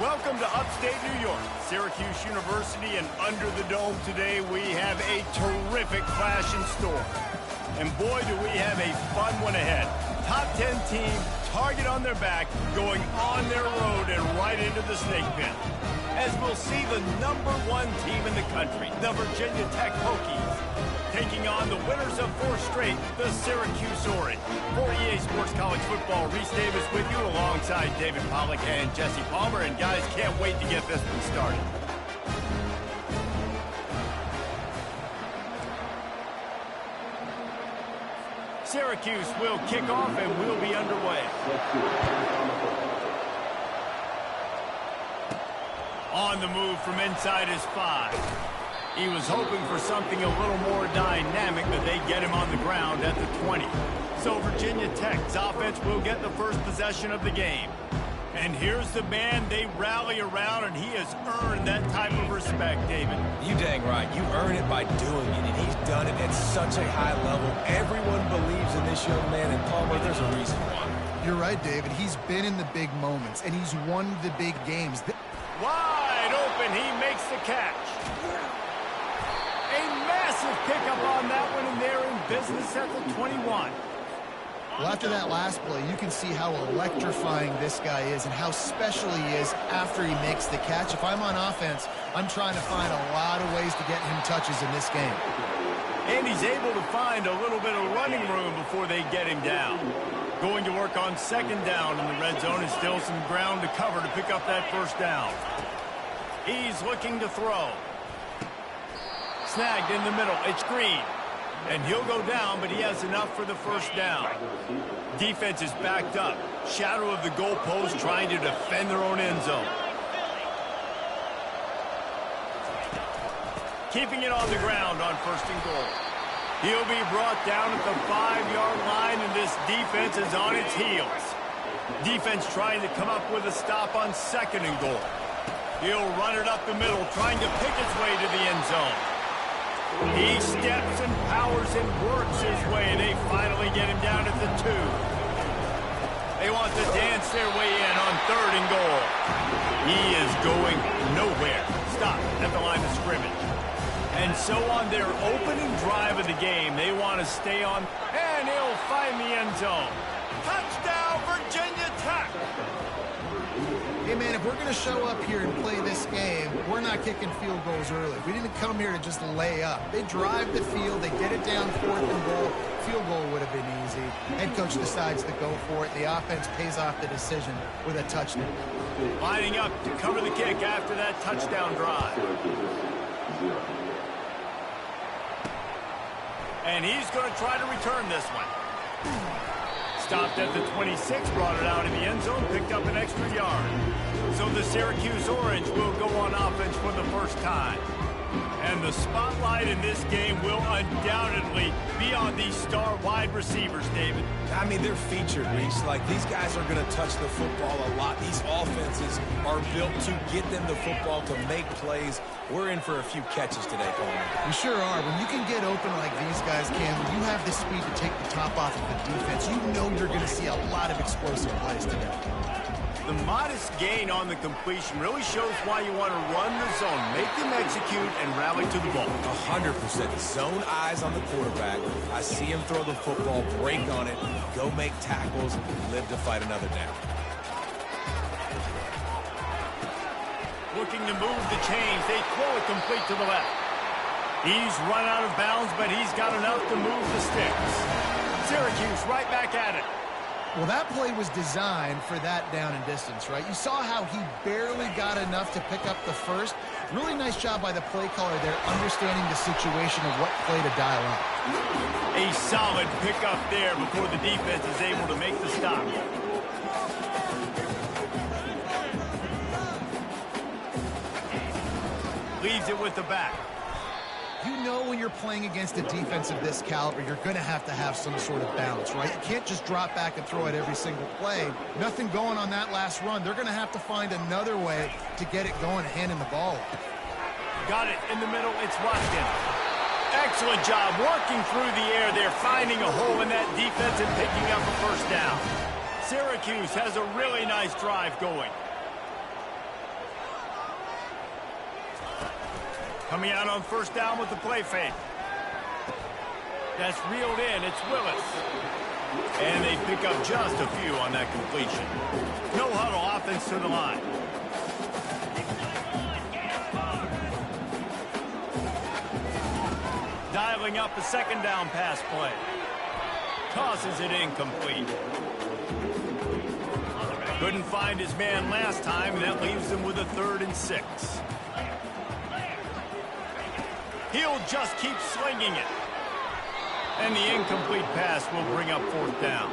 Welcome to upstate New York, Syracuse University, and under the dome today we have a terrific clash in store. And boy, do we have a fun one ahead. Top 10 team, target on their back, going on their road and right into the snake pit. As we'll see the #1 team in the country, the Virginia Tech Hokies, taking on the winners of 4 straight, the Syracuse Orange. For EA Sports College Football, Reese Davis with you alongside David Pollack and Jesse Palmer. And guys, can't wait to get this one started. Syracuse will kick off and we'll be underway. On the move from inside his 5. He was hoping for something a little more dynamic, but they get him on the ground at the 20. So Virginia Tech's offense will get the first possession of the game. And here's the man they rally around, and he has earned that type of respect, David. You dang right. You earn it by doing it, and he's done it at such a high level. Everyone believes in this young man, and Palmer, there's a reason why. You're right, David. He's been in the big moments, and he's won the big games. Wide open, he makes the catch. A massive pickup on that one, and they're in business at the 21. Well, after that last play, you can see how electrifying this guy is and how special he is after he makes the catch. If I'm on offense, I'm trying to find a lot of ways to get him touches in this game. And he's able to find a little bit of running room before they get him down. Going to work on 2nd down in the red zone, and still some ground to cover to pick up that 1st down. He's looking to throw. Snagged in the middle. It's Green. And he'll go down, but he has enough for the 1st down. Defense is backed up. Shadow of the goalpost trying to defend their own end zone. Keeping it on the ground on 1st and goal. He'll be brought down at the 5-yard line, and this defense is on its heels. Defense trying to come up with a stop on 2nd and goal. He'll run it up the middle, trying to pick his way to the end zone. He steps and powers and works his way. They finally get him down at the 2. They want to dance their way in on 3rd and goal. He is going nowhere. Stop at the line of scrimmage. And so on their opening drive of the game, they want to stay on, and he'll find the end zone. Touchdown, Virginia Tech! Hey, man, if we're going to show up here and play this game, we're not kicking field goals early. We didn't come here to just lay up. They drive the field. They get it down 4th and goal. Field goal would have been easy. Head coach decides to go for it. The offense pays off the decision with a touchdown. Lining up to cover the kick after that touchdown drive. And he's going to try to return this one. Stopped at the 26, brought it out in the end zone, picked up an extra yard. So the Syracuse Orange will go on offense for the 1st time. And the spotlight in this game will undoubtedly be on these star wide receivers, David. I mean, they're featured, Reese. Like, these guys are going to touch the football a lot. These offenses are built to get them the football, to make plays. We're in for a few catches today, Coleman. We sure are. When you can get open like these guys can, when you have the speed to take the top off of the defense, you know you're going to see a lot of explosive plays today. The modest gain on the completion really shows why you want to run the zone, make them execute, and rally to the ball. 100%. Zone eyes on the quarterback. I see him throw the football, break on it, go make tackles, live to fight another down. Looking to move the chains. They throw it complete to the left. He's run out of bounds, but he's got enough to move the sticks. Syracuse right back at it. Well, that play was designed for that down and distance, right? You saw how he barely got enough to pick up the 1st. Really nice job by the play caller there, understanding the situation of what play to dial up. A solid pickup there before the defense is able to make the stop. Leaves it with the back. You know when you're playing against a defense of this caliber, you're going to have some sort of balance, right? You can't just drop back and throw it every single play. Nothing going on that last run. They're going to have to find another way to get it going, handing the ball. Got it in the middle. It's Ruskin. Excellent job working through the air there, finding a hole in that defense and picking up a 1st down. Syracuse has a really nice drive going. Coming out on first down with the play fake. That's reeled in. It's Willis. And they pick up just a few on that completion. No huddle, offense to the line. Dialing up a second down pass play. Tosses it incomplete. Couldn't find his man last time, and that leaves him with a 3rd and 6. He'll just keep slinging it. And the incomplete pass will bring up 4th down.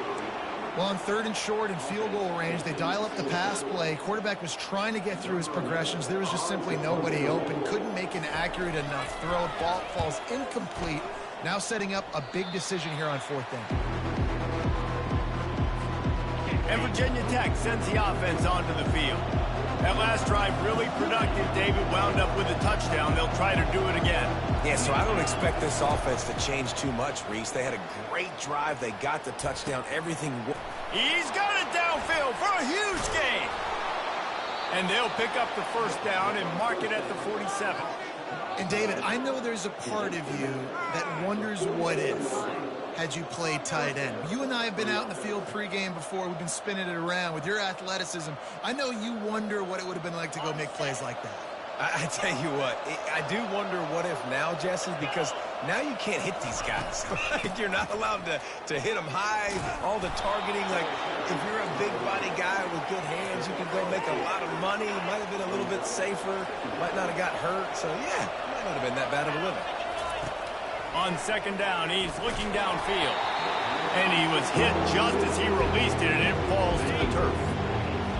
Well, on 3rd and short and field goal range, they dial up the pass play. Quarterback was trying to get through his progressions. There was just simply nobody open. Couldn't make an accurate enough throw. Ball falls incomplete. Now setting up a big decision here on 4th down. And Virginia Tech sends the offense onto the field. That last drive really productive. David wound up with a touchdown. They'll try to do it again. Yeah, so I don't expect this offense to change too much, Reese. They had a great drive. They got the touchdown. Everything. He's got it downfield for a huge gain. And they'll pick up the 1st down and mark it at the 47. And, David, I know there's a part of you that wonders what if had you played tight end. You and I have been out in the field pregame before. We've been spinning it around with your athleticism. I know you wonder what it would have been like to go make plays like that. I tell you what, I do wonder what if now, Jesse, because now you can't hit these guys. You're not allowed to hit them high, all the targeting. Like, if you're a big body guy with good hands, you can go make a lot of money. Might have been a little bit safer. Might not have got hurt. So, yeah, might not have been that bad of a living. On 2nd down, he's looking downfield. And he was hit just as he released it, and it falls to the turf.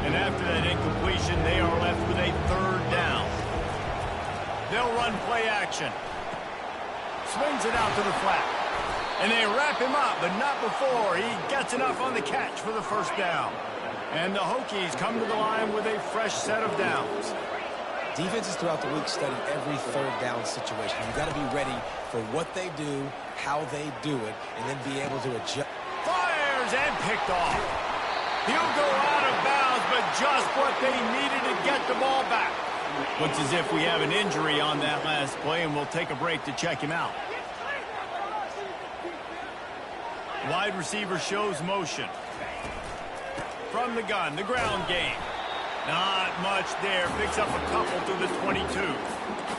And after that incompletion, they are left with a 3rd down. They'll run play action. Swings it out to the flat. And they wrap him up, but not before he gets enough on the catch for the 1st down. And the Hokies come to the line with a fresh set of downs. Defenses throughout the week study every 3rd down situation. You've got to be ready for what they do, how they do it, and then be able to adjust. Fires and picked off. He'll go out of bounds, but just what they needed to get the ball back. Looks as if we have an injury on that last play, and we'll take a break to check him out. Wide receiver shows motion. From the gun, the ground game. Not much there. Picks up a couple to the 22.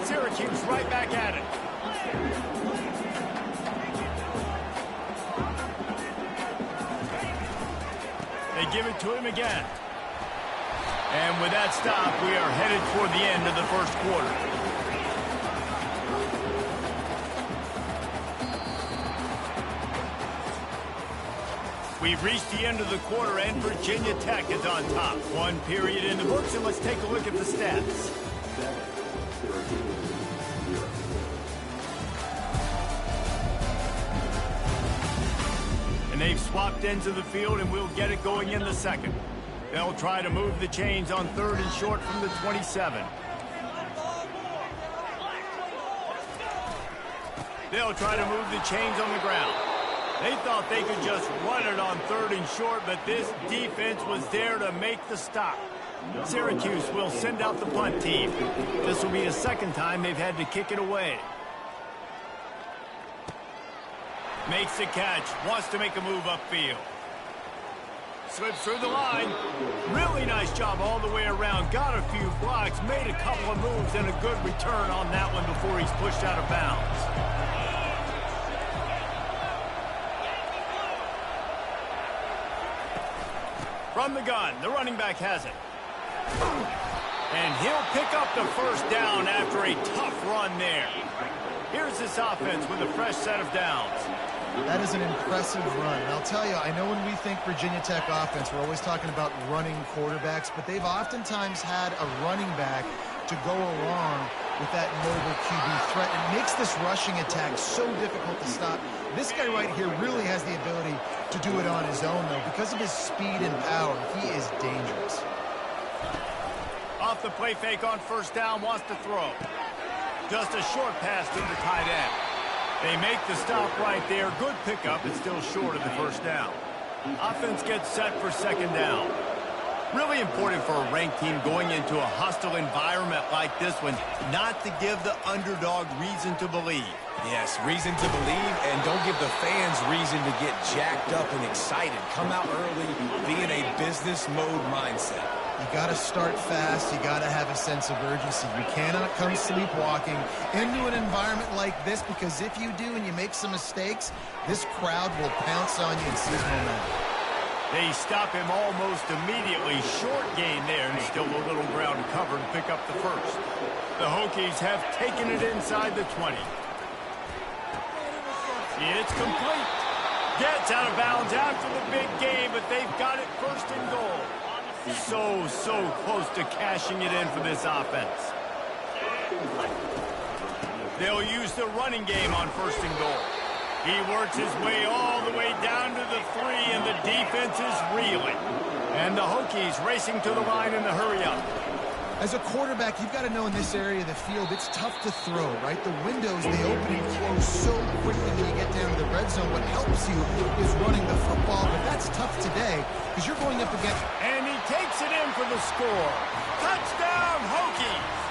Syracuse right back at it. They give it to him again. And with that stop, we are headed toward the end of the 1st quarter. We've reached the end of the quarter, and Virginia Tech is on top. 1 period in the books, and let's take a look at the stats. And they've swapped ends of the field, and we'll get it going in the 2nd. They'll try to move the chains on 3rd and short from the 27. They'll try to move the chains on the ground. They thought they could just run it on 3rd and short, but this defense was there to make the stop. Syracuse will send out the punt team. This will be the 2nd time they've had to kick it away. Makes the catch, wants to make a move upfield. Slips through the line. Really nice job all the way around. Got a few blocks, made a couple of moves, and a good return on that one before he's pushed out of bounds. From the gun, the running back has it. And he'll pick up the 1st down after a tough run there. Here's this offense with a fresh set of downs. That is an impressive run. And I'll tell you, I know when we think Virginia Tech offense, we're always talking about running quarterbacks, but they've oftentimes had a running back to go along with that mobile QB threat. It makes this rushing attack so difficult to stop. This guy right here really has the ability to do it on his own, though. Because of his speed and power, he is dangerous. Off the play fake on 1st down, wants to throw. Just a short pass to the tight end. They make the stop right there. Good pickup, but still short of the 1st down. Offense gets set for 2nd down. Really important for a ranked team going into a hostile environment like this one not to give the underdog reason to believe. Yes, reason to believe, and don't give the fans reason to get jacked up and excited. Come out early, be in a business mode mindset. You got to start fast. You got to have a sense of urgency. You cannot come sleepwalking into an environment like this, because if you do and you make some mistakes, this crowd will pounce on you and seize momentum. They stop him almost immediately. Short gain there, and still a little ground to cover to pick up the first. The Hokies have taken it inside the 20. It's complete. Gets out of bounds after the big game, but they've got it first and goal. So close to cashing it in for this offense. They'll use the running game on first and goal. He works his way all the way down to the 3, and the defense is reeling. And the Hokies racing to the line in the hurry-up. As a quarterback, you've got to know in this area of the field, it's tough to throw, right? The windows, they open and close so quickly when you get down to the red zone. What helps you is running the football, but that's tough today because you're going up against... And he takes it in for the score. Touchdown, Hokies!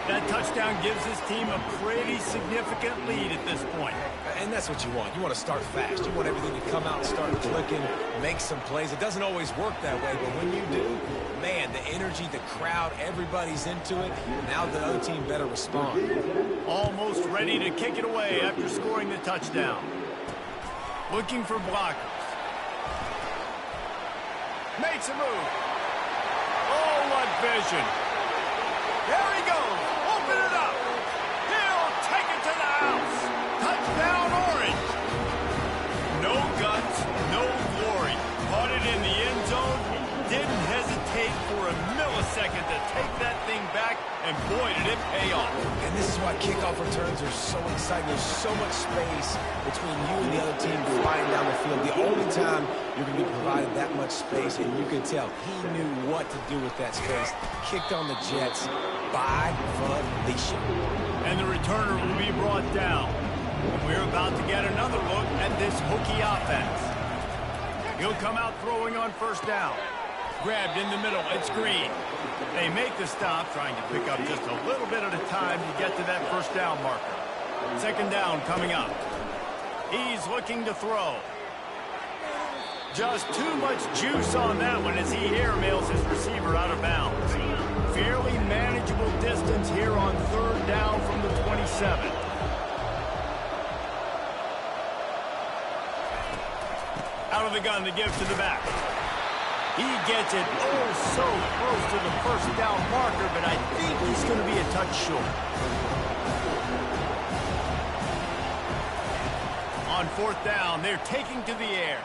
That touchdown gives his team a pretty significant lead at this point. And that's what you want. You want to start fast. You want everything to come out and start clicking, make some plays. It doesn't always work that way, but when you do, man, the energy, the crowd, everybody's into it. Now the other team better respond. Almost ready to kick it away after scoring the touchdown. Looking for blockers. Makes a move. Oh, what vision. There he goes. Open it up. He'll take it to the house. Touchdown, Orange. No guts, no glory. Caught it in the end zone. Didn't hesitate for a millisecond to take that thing back, and boy, did it pay off. And this is why kickoff returns are so exciting. There's so much space between you and the other team flying down the field. The only time you're going to be provided that much space, and you can tell he knew what to do with that space. Kicked on the Jets by Felicia. And the returner will be brought down. And we're about to get another look at this Hokie offense. He'll come out throwing on first down. Grabbed in the middle. It's Green. They make the stop, trying to pick up just a little bit at a time to get to that first down marker. Second down coming up. He's looking to throw. Just too much juice on that one as he airmails his receiver out of bounds. Fairly manageable distance here on third down from the 27. Out of the gun to give to the back. He gets it so close to the first down marker, but I think he's going to be a touch short. On fourth down, they're taking to the air.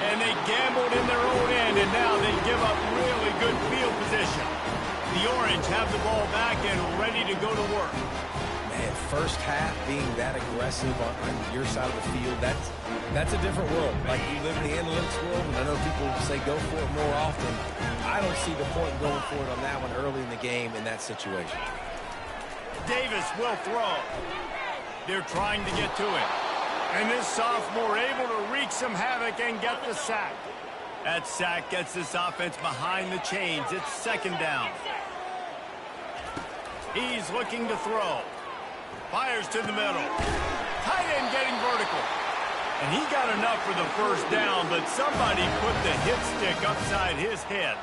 And they gambled in their own end, and now they give up really good field position. The Orange have the ball back and ready to go to work. Man, first half being that aggressive on your side of the field, that's a different world. Like, you live in the analytics world, and I know people say go for it more often. I don't see the point in going for it on that one early in the game in that situation. Davis will throw. They're trying to get to it. And this sophomore able to wreak some havoc and get the sack. That sack gets this offense behind the chains. It's second down. He's looking to throw. Fires to the middle. Tight end getting vertical. And he got enough for the first down, but somebody put the hit stick upside his head.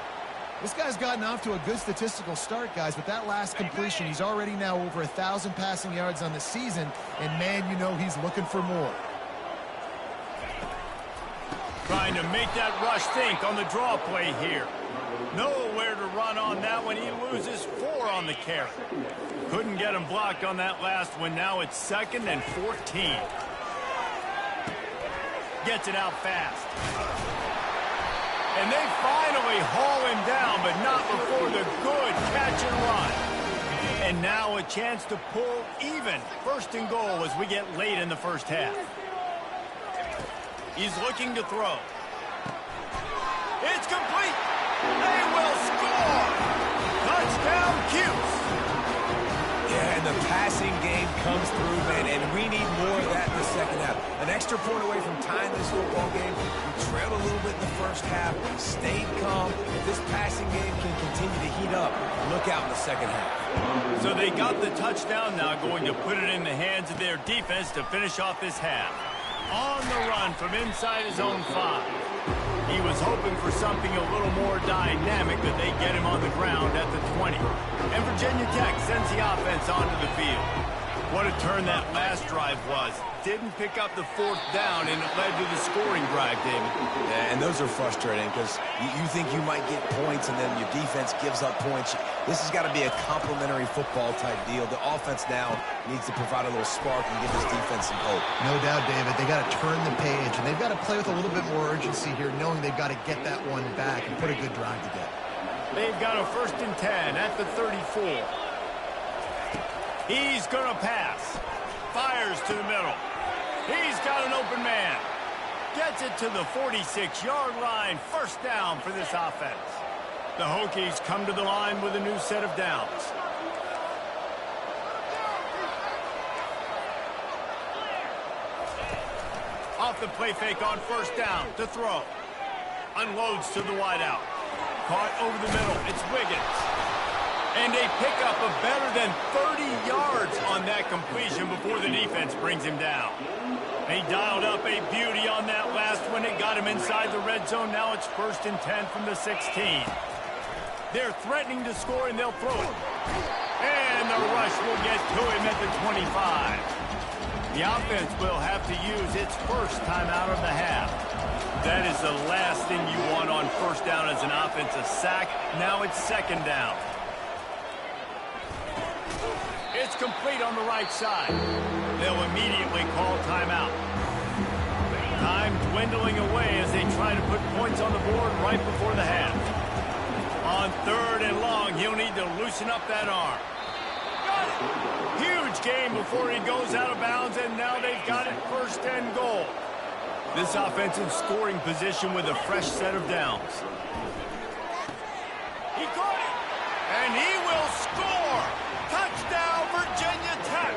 This guy's gotten off to a good statistical start, guys, but that last completion, he's already now over 1,000 passing yards on the season, and man, you know he's looking for more. Trying to make that rush think on the draw play here. Nowhere to run on that one. He loses 4 on the carry. Couldn't get him blocked on that last one. Now it's 2nd and 14. Gets it out fast. And they finally haul him down, but not before the good catch and run. And now a chance to pull even. First and goal as we get late in the first half. He's looking to throw. It's complete. They will score. Touchdown, Cuse. Yeah, and the passing game comes through, man, and we need more of that in the second half. An extra point away from tying this football game. We trailed a little bit in the first first half, stayed calm. If this passing game can continue to heat up, look out in the second half. So they got the touchdown, now going to put it in the hands of their defense to finish off this half. On the run from inside his own 5. He was hoping for something a little more dynamic, but they get him on the ground at the 20. And Virginia Tech sends the offense onto the field. What a turn that last drive was. Didn't pick up the 4th down, and it led to the scoring drive, David. Yeah, and those are frustrating because you think you might get points, and then your defense gives up points. This has got to be a complementary football type deal. The offense now needs to provide a little spark and give this defense some hope. No doubt, David. They got to turn the page, and they've got to play with a little bit more urgency here, knowing they've got to get that one back and put a good drive together. They've got a 1st and 10 at the 34. He's going to pass. Fires to the middle. He's got an open man. Gets it to the 46-yard line. 1st down for this offense. The Hokies come to the line with a new set of downs. Off the play fake on 1st down to throw. Unloads to the wideout. Caught over the middle. It's Wiggins. And a pickup of better than 30 yards on that completion before the defense brings him down. He dialed up a beauty on that last one. It got him inside the red zone. Now it's 1st and 10 from the 16. They're threatening to score, and they'll throw it. And the rush will get to him at the 25. The offense will have to use its 1st timeout of the half. That is the last thing you want on 1st down as an offense, a sack. Now it's 2nd down. It's complete on the right side. They'll immediately call timeout. Time dwindling away as they try to put points on the board right before the half. On 3rd and long, he'll need to loosen up that arm. Huge gain before he goes out of bounds, and now they've got it 1st and goal. This offensive scoring position with a fresh set of downs. He caught it, and he will score. Touchdown, Virginia Tech.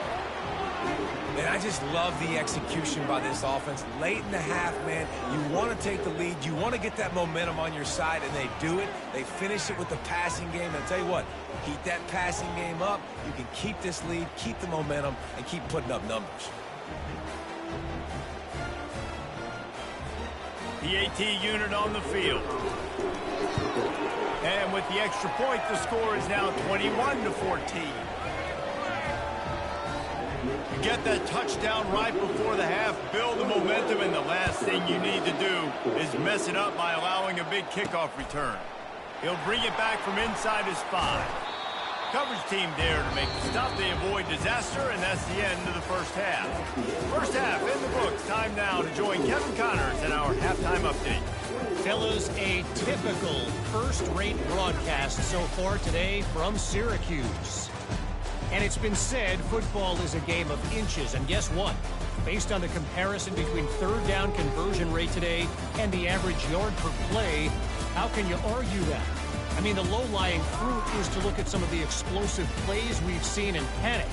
And I just love the execution by this offense. Late in the half, man, you want to take the lead. You want to get that momentum on your side, and they do it. They finish it with the passing game. And I'll tell you what, keep that passing game up. You can keep this lead, keep the momentum, and keep putting up numbers. The AT unit on the field. And with the extra point, the score is now 21-14. You get that touchdown right before the half, build the momentum, and the last thing you need to do is mess it up by allowing a big kickoff return. He'll bring it back from inside his 5. Coverage team there to make the stop. They avoid disaster, and that's the end of the 1st half. 1st half in the books. Time now to join Kevin Connors in our halftime update. Fellas, a typical first-rate broadcast so far today from Syracuse. And it's been said football is a game of inches, and guess what? Based on the comparison between 3rd down conversion rate today and the average yard per play, how can you argue that? I mean, the low-lying fruit is to look at some of the explosive plays we've seen and panic.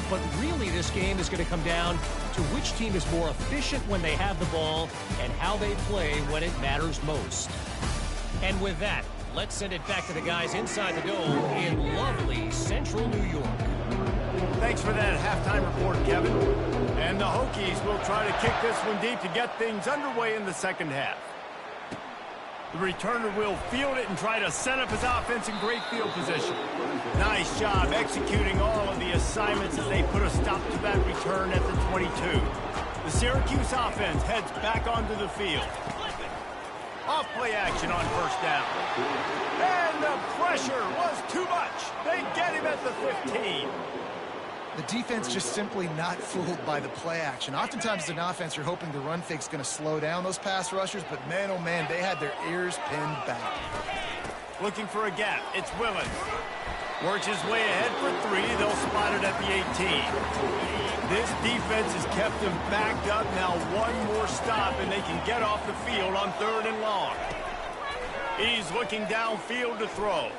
But really, this game is going to come down to which team is more efficient when they have the ball and how they play when it matters most. And with that, let's send it back to the guys inside the dome in lovely central New York. Thanks for that halftime report, Kevin. And the Hokies will try to kick this one deep to get things underway in the 2nd half. The returner will field it and try to set up his offense in great field position. Nice job executing all of the assignments as they put a stop to that return at the 22. The Syracuse offense heads back onto the field. Off play action on 1st down. And the pressure was too much. They get him at the 15. The defense just simply not fooled by the play action. Oftentimes as an offense, you're hoping the run fake's going to slow down those pass rushers, but man, oh man, they had their ears pinned back. Looking for a gap. It's Willis. Works his way ahead for 3. They'll spot it at the 18. This defense has kept them backed up. Now one more stop, and they can get off the field on 3rd and long. He's looking downfield to throw.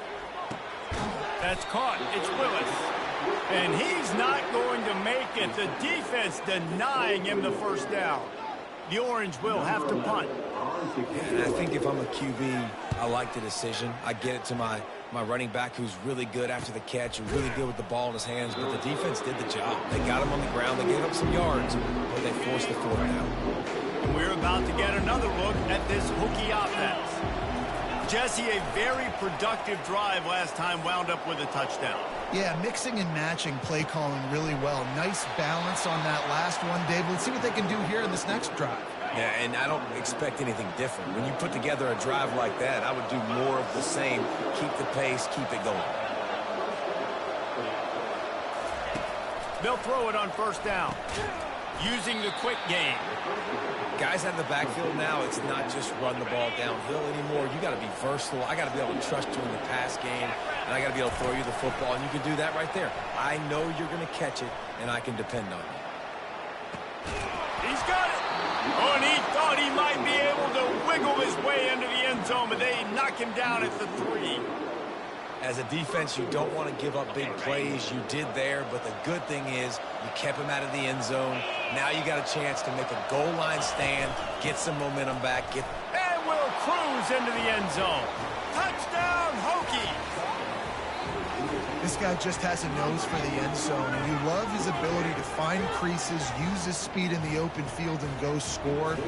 That's caught. It's Willis. And he's not going to make it. The defense denying him the 1st down. The Orange will have to punt. And I think if I'm a QB, I like the decision. I get it to my running back who's really good after the catch and really good with the ball in his hands, but the defense did the job. They got him on the ground. They gave up some yards, but they forced the fourth down. And we're about to get another look at this Hokie offense. Jesse, a very productive drive last time wound up with a touchdown. Yeah, mixing and matching play calling really well. Nice balance on that last one, Dave. Let's see what they can do here in this next drive. Yeah, and I don't expect anything different. When you put together a drive like that, I would do more of the same. Keep the pace, keep it going. They'll throw it on first down, using the quick game. Guys out of the backfield now, it's not just run the ball downhill anymore. You got to be versatile. I got to be able to trust you in the pass game, and I got to be able to throw you the football, and you can do that right there. I know you're going to catch it, and I can depend on you. He's got it. Oh, and he thought he might be able to wiggle his way into the end zone, but they knock him down at the 3. As a defense, you don't want to give up big plays. You did there, but the good thing is you kept him out of the end zone. Now you got a chance to make a goal line stand, get some momentum back. And will cruise into the end zone. Touchdown, Hokie! This guy just has a nose for the end zone, and you love his ability to find creases, use his speed in the open field, and go score.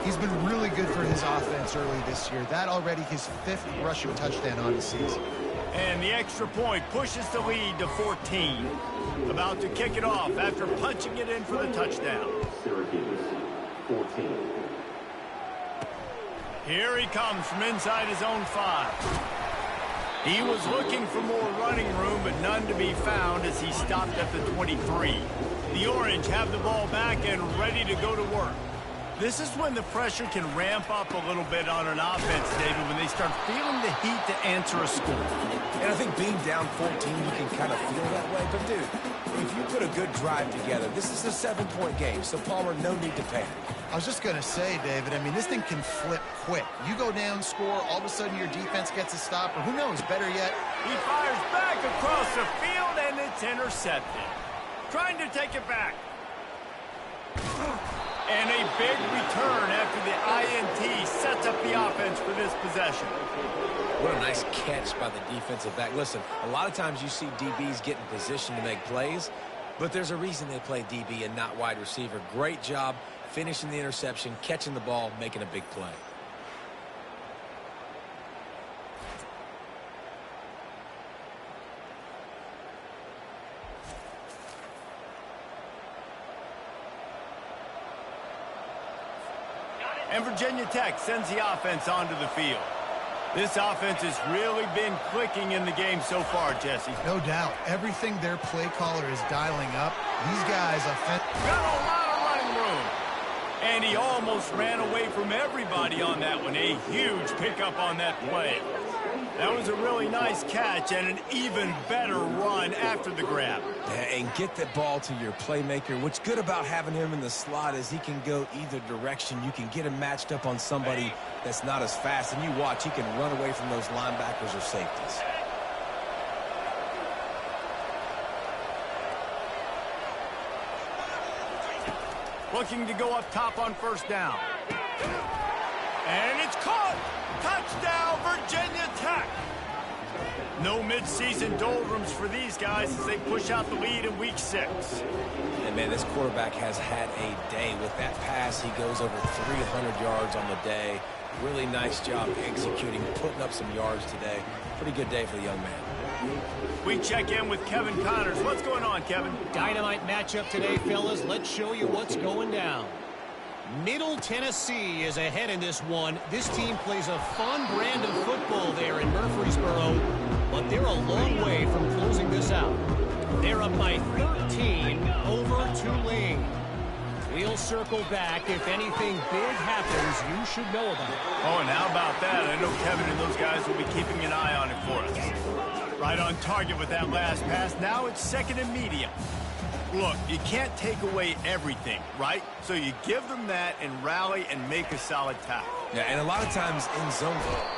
He's been really good for his offense early this year. That already his 5th rushing touchdown on the season. And the extra point pushes the lead to 14. About to kick it off after punching it in for the touchdown. Syracuse, 14. Here he comes from inside his own 5. He was looking for more running room, but none to be found as he stopped at the 23. The Orange have the ball back and ready to go to work. This is when the pressure can ramp up a little bit on an offense, David, when they start feeling the heat to answer a score. And I think being down 14, you can kind of feel that way. But, dude, if you put a good drive together, this is a 7-point game, so, Palmer, no need to panic. I was just going to say, David, I mean, this thing can flip quick. You go down, score, all of a sudden your defense gets a stop, or who knows, better yet. He fires back across the field, and it's intercepted. Trying to take it back. And a big return after the INT sets up the offense for this possession. What a nice catch by the defensive back. Listen, a lot of times you see DBs get in position to make plays, but there's a reason they play DB and not wide receiver. Great job finishing the interception, catching the ball, making a big play. And Virginia Tech sends the offense onto the field. This offense has really been clicking in the game so far, Jesse. No doubt. Everything their play caller is dialing up, these guys got a lot of running room. And he almost ran away from everybody on that one. A huge pickup on that play. That was a really nice catch and an even better run after the grab. And get the ball to your playmaker. What's good about having him in the slot is he can go either direction. You can get him matched up on somebody that's not as fast. And you watch, he can run away from those linebackers or safeties. Looking to go up top on first down. And it's caught! Touchdown, Virginia Tech! No midseason doldrums for these guys as they push out the lead in Week 6. And, man, this quarterback has had a day. With that pass, he goes over 300 yards on the day. Really nice job executing, putting up some yards today. Pretty good day for the young man. We check in with Kevin Connors. What's going on, Kevin? Dynamite matchup today, fellas. Let's show you what's going down. Middle Tennessee is ahead in this one. This team plays a fun brand of football there in Murfreesboro, but they're a long way from closing this out. They're up by 13 over Tulane. We'll circle back. If anything big happens, you should know about it. Oh, and how about that? I know Kevin and those guys will be keeping an eye on it for us. Right on target with that last pass. Now it's second and medium. Look, you can't take away everything, right? So you give them that and rally and make a solid tackle. Yeah, and a lot of times in zone.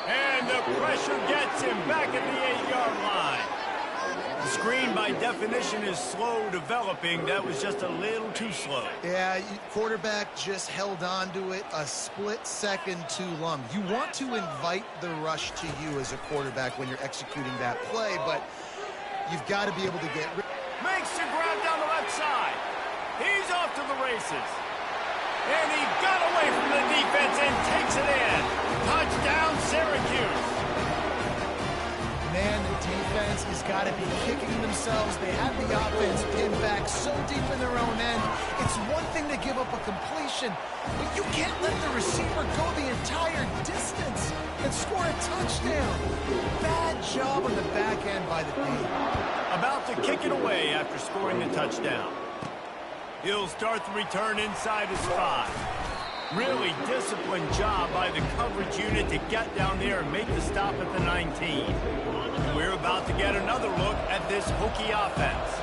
And the pressure gets him back at the 8-yard line. The screen, by definition, is slow developing. That was just a little too slow. Yeah, quarterback just held on to it a split second too long. You want to invite the rush to you as a quarterback when you're executing that play, but you've got to be able to get rid. Makes the grab down the left side. He's off to the races. And he got away from the defense and takes it in. Touchdown, Syracuse. Man, the defense has got to be kicking themselves. They had the offense pinned back so deep in their own end. It's one thing to give up a completion, but you can't let the receiver go the entire distance and score a touchdown. Bad job on the back end by the team. About to kick it away after scoring the touchdown. He'll start the return inside his 5. Really disciplined job by the coverage unit to get down there and make the stop at the 19. We're about to get another look at this Hokie offense.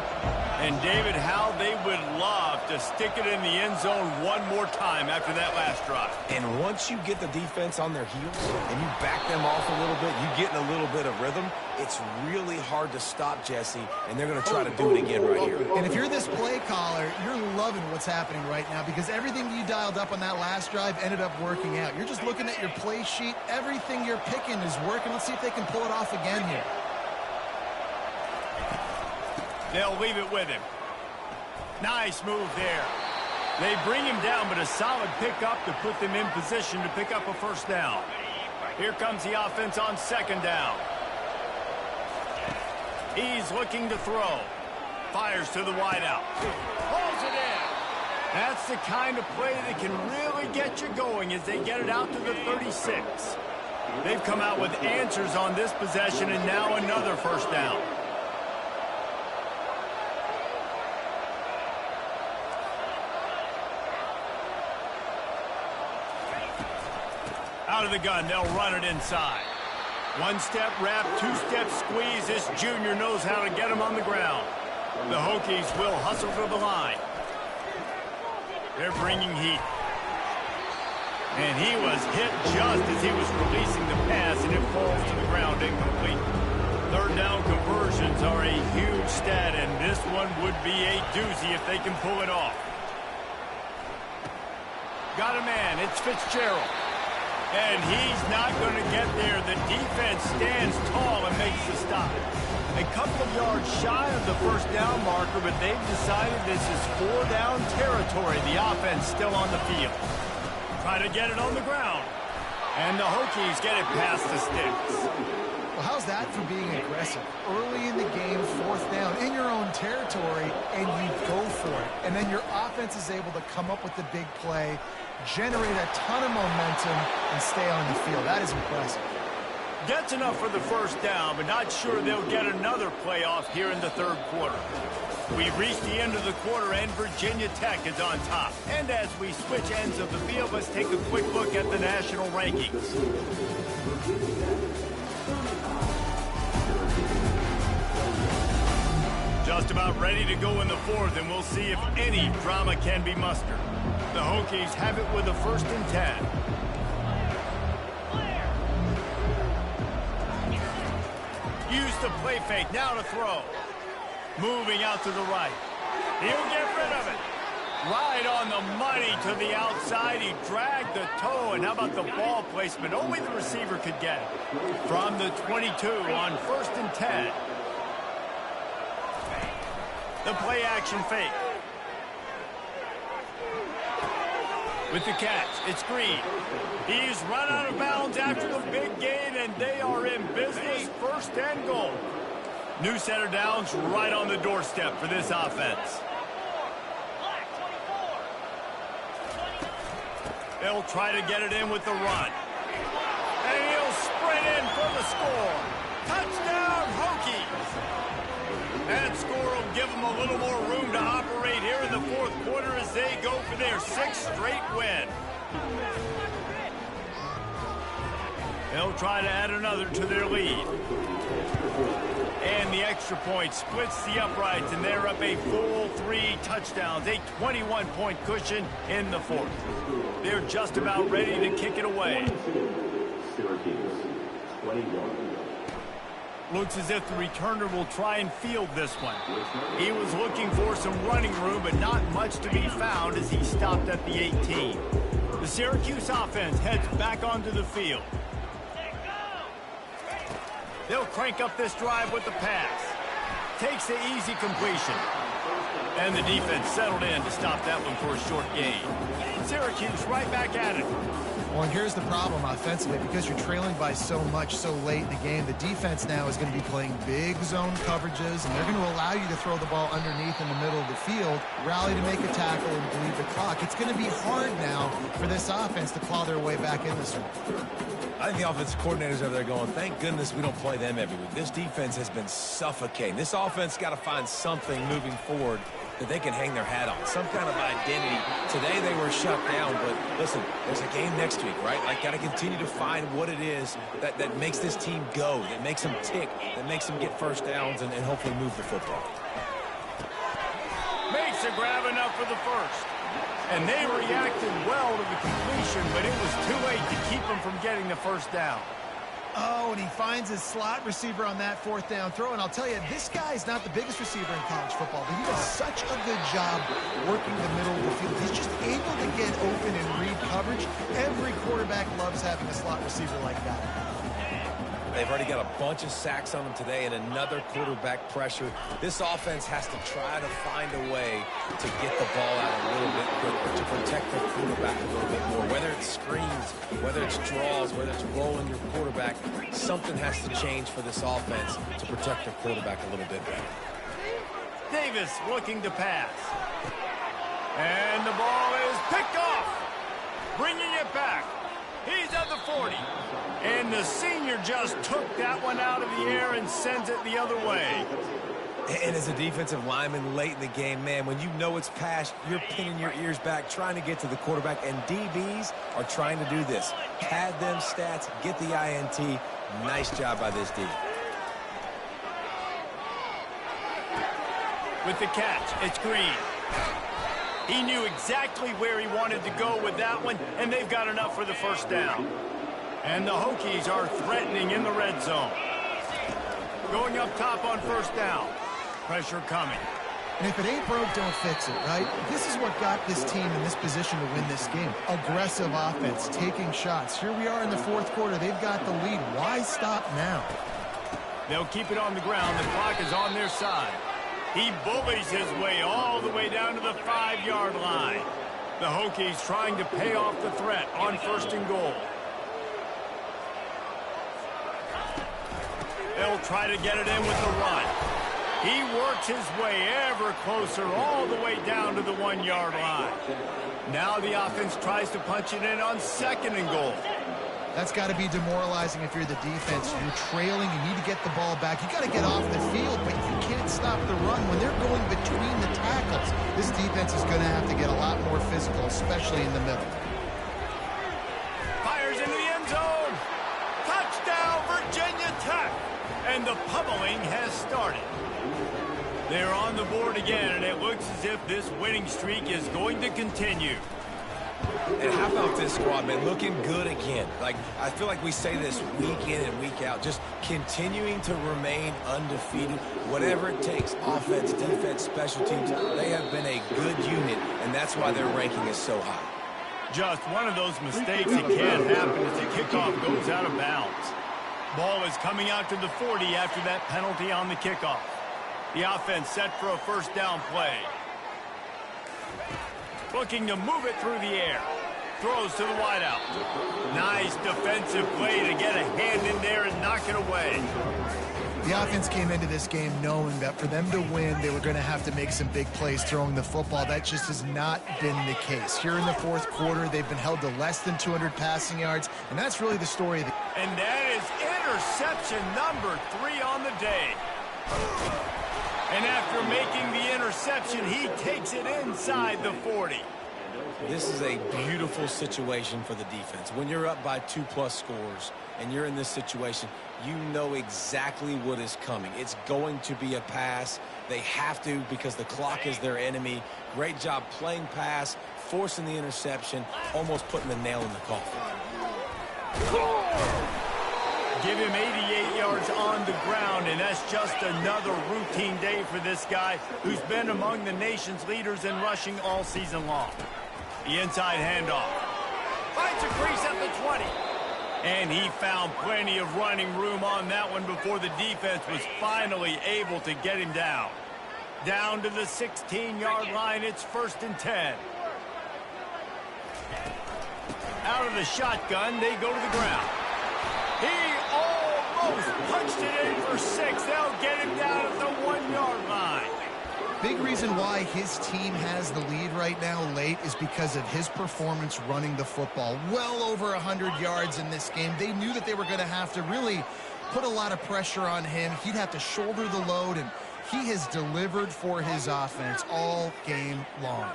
And David, how they would love to stick it in the end zone one more time after that last drive. And once you get the defense on their heels and you back them off a little bit, you get in a little bit of rhythm, it's really hard to stop, Jesse, and they're going to try to do it again right here. And if you're this play caller, you're loving what's happening right now because everything you dialed up on that last drive ended up working out. You're just looking at your play sheet. Everything you're picking is working. Let's see if they can pull it off again here. They'll leave it with him. Nice move there. They bring him down, but a solid pickup to put them in position to pick up a first down. Here comes the offense on second down. He's looking to throw. Fires to the wideout. Pulls it in. That's the kind of play that can really get you going as they get it out to the 36. They've come out with answers on this possession, and now another first down. Out of the gun, they'll run it inside. One-step wrap, two-step squeeze. This junior knows how to get him on the ground. The Hokies will hustle for the line. They're bringing heat. And he was hit just as he was releasing the pass, and it falls to the ground incomplete. Third down conversions are a huge stat, and this one would be a doozy if they can pull it off. Got a man. It's Fitzgerald. And he's not going to get there. The defense stands tall and makes the stop. A couple of yards shy of the first down marker, but they've decided this is 4-down territory. The offense still on the field. Try to get it on the ground. And the Hokies get it past the sticks. Well, how's that for being aggressive? Early in the game, fourth down, in your own territory, and you go for it. And then your offense is able to come up with the big play, generate a ton of momentum, and stay on the field. That is impressive. Gets enough for the first down, but not sure they'll get another playoff here in the third quarter. We've reached the end of the quarter, and Virginia Tech is on top. And as we switch ends of the field, let's take a quick look at the national rankings. Just about ready to go in the fourth, and we'll see if any drama can be mustered. The Hokies have it with a 1st and 10. Use the play fake, now to throw. Moving out to the right. He'll get rid of it. Right on the money to the outside. He dragged the toe, and how about the ball placement? Only the receiver could get it. From the 22 on 1st and 10. The play action fake. With the catch, it's Green. He's run out of bounds after the big gain, and they are in business. 1st and goal. New set of downs right on the doorstep for this offense. They'll try to get it in with the run. And he'll sprint in for the score. Touchdown, Hokies! That score will give them a little more room to operate here in the fourth quarter as they go for their 6th straight win. They'll try to add another to their lead. And the extra point splits the uprights, and they're up a full 3 touchdowns, a 21-point cushion in the fourth. They're just about ready to kick it away. Syracuse, 21. Looks as if the returner will try and field this one. He was looking for some running room, but not much to be found as he stopped at the 18. The Syracuse offense heads back onto the field. They'll crank up this drive with the pass. Takes the easy completion. And the defense settled in to stop that one for a short gain. Syracuse right back at it. Well, and here's the problem offensively. Because you're trailing by so much so late in the game, the defense now is going to be playing big zone coverages, and they're going to allow you to throw the ball underneath in the middle of the field, rally to make a tackle, and bleed the clock. It's going to be hard now for this offense to claw their way back in this one. I think the offensive coordinators over there going, thank goodness we don't play them every week. This defense has been suffocating. This offense got to find something moving forward that they can hang their hat on, some kind of identity. Today they were shut down, but listen, there's a game next week, right? Like, got to continue to find what it is that makes this team go, that makes them tick, that makes them get first downs and hopefully move the football. Makes a grab enough for the first. And they reacted well to the completion, but it was too late to keep them from getting the first down. Oh, and he finds his slot receiver on that fourth down throw. And I'll tell you, this guy's not the biggest receiver in college football, but he does such a good job working the middle of the field. He's just able to get open and read coverage. Every quarterback loves having a slot receiver like that. They've already got a bunch of sacks on them today and another quarterback pressure. This offense has to try to find a way to get the ball out a little bit quicker, to protect their quarterback a little bit more. Whether it's screens, whether it's draws, whether it's rolling your quarterback, something has to change for this offense to protect their quarterback a little bit better. Davis looking to pass. And the ball is picked off. Bringing it back. He's at the 40. And the senior just took that one out of the air and sends it the other way. And as a defensive lineman late in the game, man, when you know it's past, you're pinning your ears back, trying to get to the quarterback. And DBs are trying to do this. Pad them stats, get the INT. Nice job by this D. With the catch, it's Green. He knew exactly where he wanted to go with that one, and they've got enough for the first down. And the Hokies are threatening in the red zone. Going up top on first down. Pressure coming. And if it ain't broke, don't fix it, right? This is what got this team in this position to win this game. Aggressive offense, taking shots. Here we are in the fourth quarter. They've got the lead. Why stop now? They'll keep it on the ground. The clock is on their side. He bullies his way all the way down to the 5-yard line. The Hokies trying to pay off the threat on first and goal. They'll try to get it in with the run. He works his way ever closer all the way down to the 1-yard line. Now the offense tries to punch it in on second and goal. That's got to be demoralizing if you're the defense. You're trailing. You need to get the ball back. You got to get off the field, but you can't stop the run. When they're going between the tackles, this defense is going to have to get a lot more physical, especially in the middle. Fires into the end zone. Touchdown, Virginia Tech. And the pummeling has started. They're on the board again, and it looks as if this winning streak is going to continue. And how about this squad, man? Looking good again. Like, I feel like we say this week in and week out, just continuing to remain undefeated. Whatever it takes, offense, defense, special teams, they have been a good unit, and that's why their ranking is so high. Just one of those mistakes that can happen as the kickoff goes out of bounds. Ball is coming out to the 40 after that penalty on the kickoff. The offense set for a first down play. Looking to move it through the air. Throws to the wideout. Nice defensive play to get a hand in there and knock it away. The offense came into this game knowing that for them to win, they were going to have to make some big plays throwing the football. That just has not been the case. Here in the fourth quarter, they've been held to less than 200 passing yards, and that's really the story. And that is interception number 3 on the day. And after making the interception, he takes it inside the 40. This is a beautiful situation for the defense. When you're up by 2+ scores and you're in this situation, you know exactly what is coming. It's going to be a pass. They have to because the clock is their enemy. Great job playing pass, forcing the interception, almost putting the nail in the coffin. Give him 88 yards on the ground, and that's just another routine day for this guy who's been among the nation's leaders in rushing all season long. The inside handoff. Finds a crease at the 20. And he found plenty of running room on that one before the defense was finally able to get him down. Down to the 16-yard line, it's 1st and 10. Out of the shotgun, they go to the ground. He almost punched it in for 6. They'll get him down at the 1-yard line. Big reason why his team has the lead right now late is because of his performance running the football. Well over 100 yards in this game. They knew that they were going to have to really put a lot of pressure on him. He'd have to shoulder the load, and he has delivered for his offense all game long.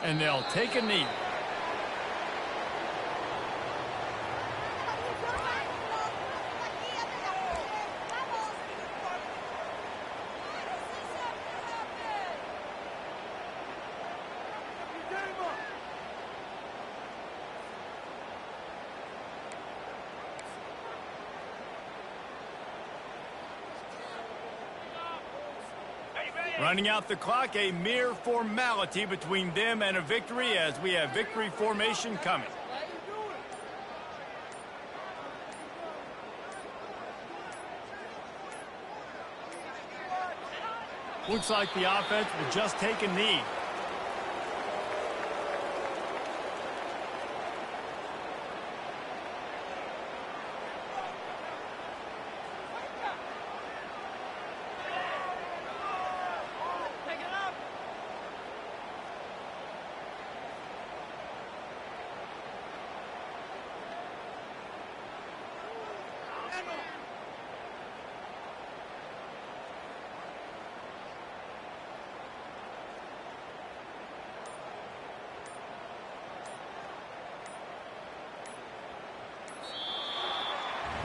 And they'll take a knee. Running out the clock, a mere formality between them and a victory as we have victory formation coming. Looks like the offense will just take a knee.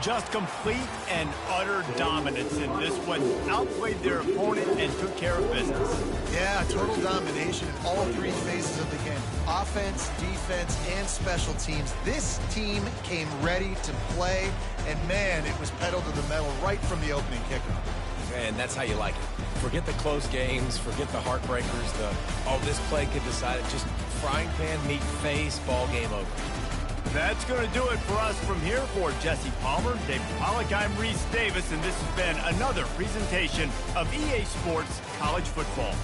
Just complete and utter dominance in this one. Outplayed their opponent and took care of business. Yeah, total domination in all 3 phases of the game. Offense, defense, and special teams. This team came ready to play, and man, it was pedal to the metal right from the opening kickoff. And that's how you like it. Forget the close games, forget the heartbreakers, this play could decide it. Just frying pan, meet face, ball game over. That's going to do it for us from here. For Jesse Palmer, David Pollack, I'm Reese Davis, and this has been another presentation of EA Sports College Football.